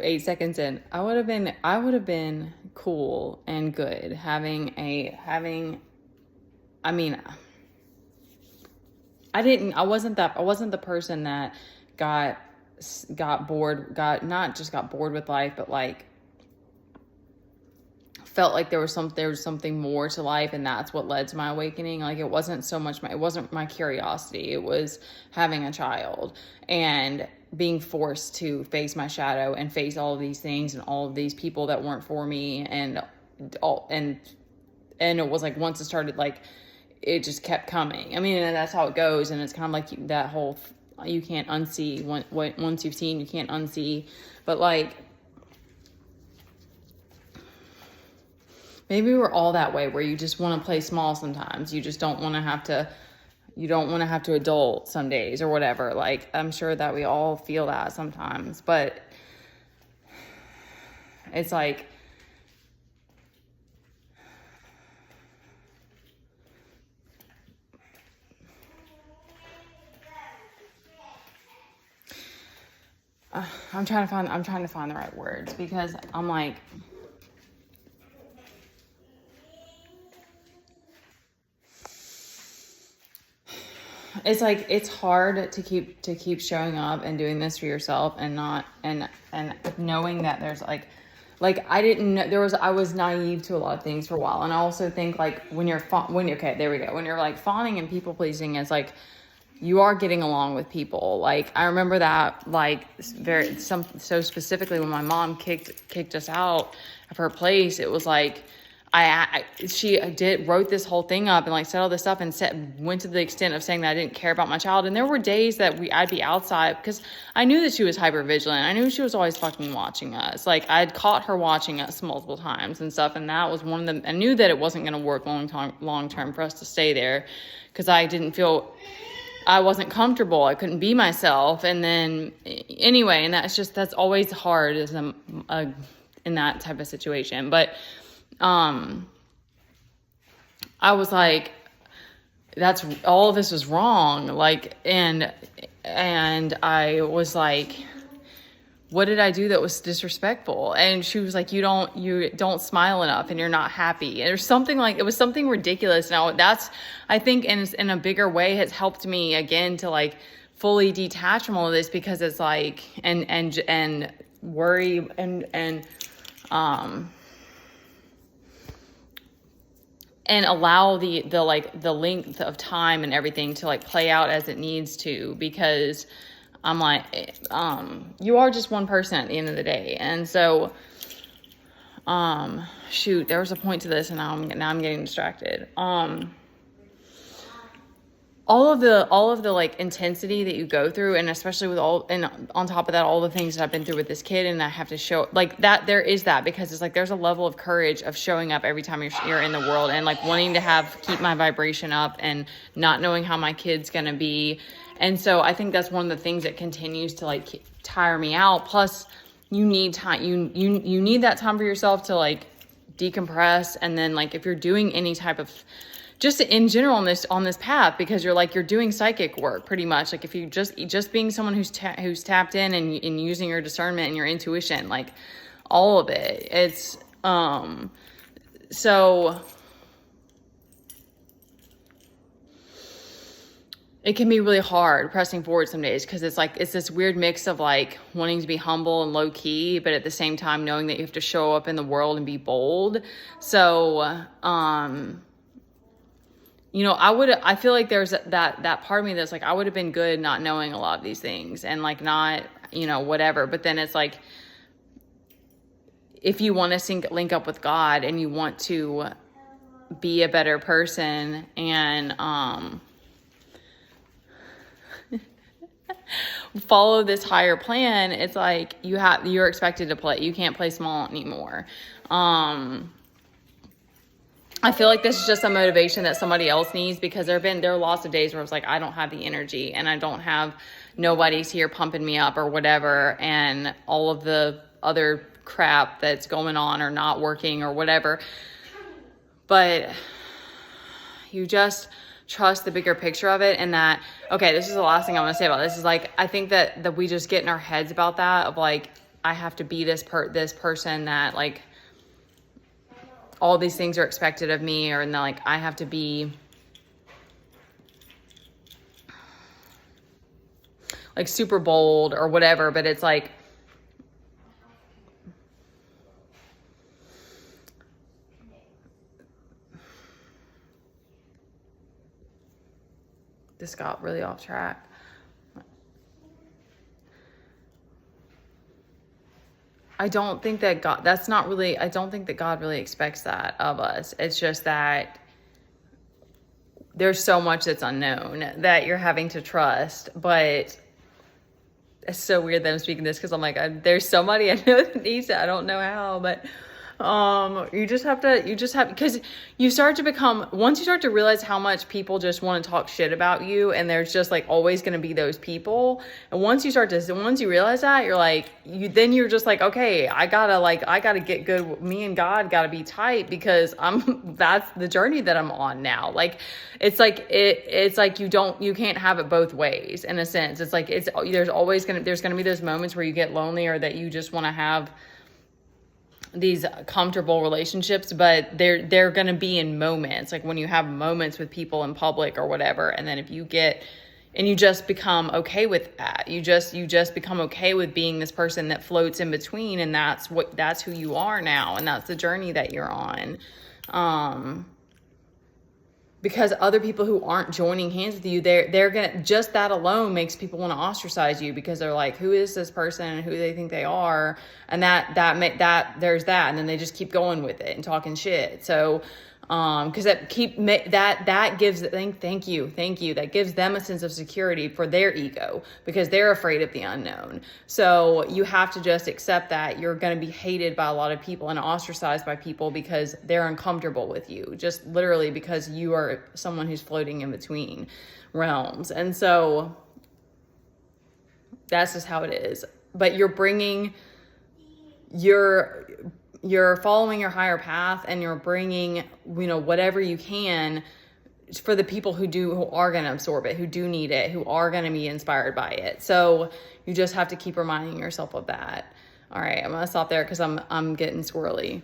8 seconds in, I would have been cool and good I mean, I wasn't the person that got bored, not just got bored with life, but like felt like there was something more to life, and that's what led to my awakening. Like, it wasn't so much it wasn't my curiosity. It was having a child and being forced to face my shadow and face all of these things and all of these people that weren't for me, and it was like, once it started, like, it just kept coming. I mean, and that's how it goes. And it's kind of like that whole, you can't unsee once you've seen, you can't unsee. But like, maybe we're all that way, where you just want to play small sometimes. You just don't want to have to adult some days or whatever. Like, I'm sure that we all feel that sometimes, but it's like, I'm trying to find the right words, because I'm like, it's like, it's hard to keep showing up and doing this for yourself, and not and knowing that there's like I didn't know I was naive to a lot of things for a while. And I also think, like, when you're like fawning and people pleasing, it's like, you are getting along with people. Like, I remember that, like, so specifically when my mom kicked us out of her place. It was like, she wrote this whole thing up and like said all this stuff, and went to the extent of saying that I didn't care about my child. And there were days that I'd be outside, because I knew that she was hyper vigilant. I knew she was always fucking watching us. Like, I'd caught her watching us multiple times and stuff. And that was one of them. I knew that it wasn't going to work long term for us to stay there, because I wasn't comfortable. I couldn't be myself. And then anyway, and that's always hard as in that type of situation. But, I was like, that's all of this was wrong. Like, and I was like, what did I do that was disrespectful? And she was like, you don't smile enough, and you're not happy. And there's something, like, it was something ridiculous. Now that's, I think in a bigger way, has helped me again to like fully detach from all of this, because it's like, and worry and allow the length of time and everything to like play out as it needs to, because I'm like, you are just one person at the end of the day. And so, shoot, there was a point to this, and now I'm getting distracted. All of the like intensity that you go through, and especially with on top of that, all the things that I've been through with this kid, and I have to show like that, there is that, because it's like, there's a level of courage of showing up every time you're in the world, and like wanting to keep my vibration up, and not knowing how my kid's gonna be. And so I think that's one of the things that continues to like tire me out. Plus, you need time. You need that time for yourself to like decompress. And then, like, if you're doing any type of, just in general on this path, because you're doing psychic work pretty much. Like, if you just being someone who's tapped in and using your discernment and your intuition, like all of it. It's so it can be really hard pressing forward some days, because it's this weird mix of like wanting to be humble and low key, but at the same time knowing that you have to show up in the world and be bold. So, I feel like there's that part of me that's like, I would have been good not knowing a lot of these things, and like not, whatever. But then it's like, if you want to link up with God, and you want to be a better person, and, follow this higher plan, it's like you're expected to play. You can't play small anymore. I feel like this is just a motivation that somebody else needs, because there are lots of days where it's like, I don't have the energy, and I don't have, nobody's here pumping me up or whatever, and all of the other crap that's going on or not working or whatever. But you just trust the bigger picture of it, and this is the last thing I want to say about this, is like, I think that we just get in our heads about that, of like, I have to be this person that like all these things are expected of me, or and like I have to be like super bold or whatever, but it's like this got really off track. I don't think that God, I don't think that God really expects that of us. It's just that there's so much that's unknown that you're having to trust. But it's so weird that I'm speaking this because I'm like, there's somebody I know that needs it. I don't know how, but you just have, because you start to become, once you start to realize how much people just want to talk shit about you, and there's just like always going to be those people. And once you realize that, you're like, then you're just like, okay, I gotta get good. Me and God gotta be tight, because that's the journey that I'm on now. Like, it's like you can't have it both ways in a sense. It's like, there's going to be those moments where you get lonely, or that you just want to have these comfortable relationships, but they're going to be in moments, like when you have moments with people in public or whatever. And then if you just become okay with that, you just become okay with being this person that floats in between, and that's who you are now, and that's the journey that you're on. Because other people who aren't joining hands with you, they're gonna, just that alone makes people want to ostracise you, because they're like, who is this person and who they think they are, and that there's that, and then they just keep going with it and talking shit. So because that gives, thank you, that gives them a sense of security for their ego, because they're afraid of the unknown. So you have to just accept that you're going to be hated by a lot of people and ostracized by people because they're uncomfortable with you, just literally because you are someone who's floating in between realms. And so that's just how it is. But you're following your higher path, and you're bringing, whatever you can for the people who are going to absorb it, who do need it, who are going to be inspired by it. So you just have to keep reminding yourself of that. All right, I'm going to stop there because I'm getting squirrely.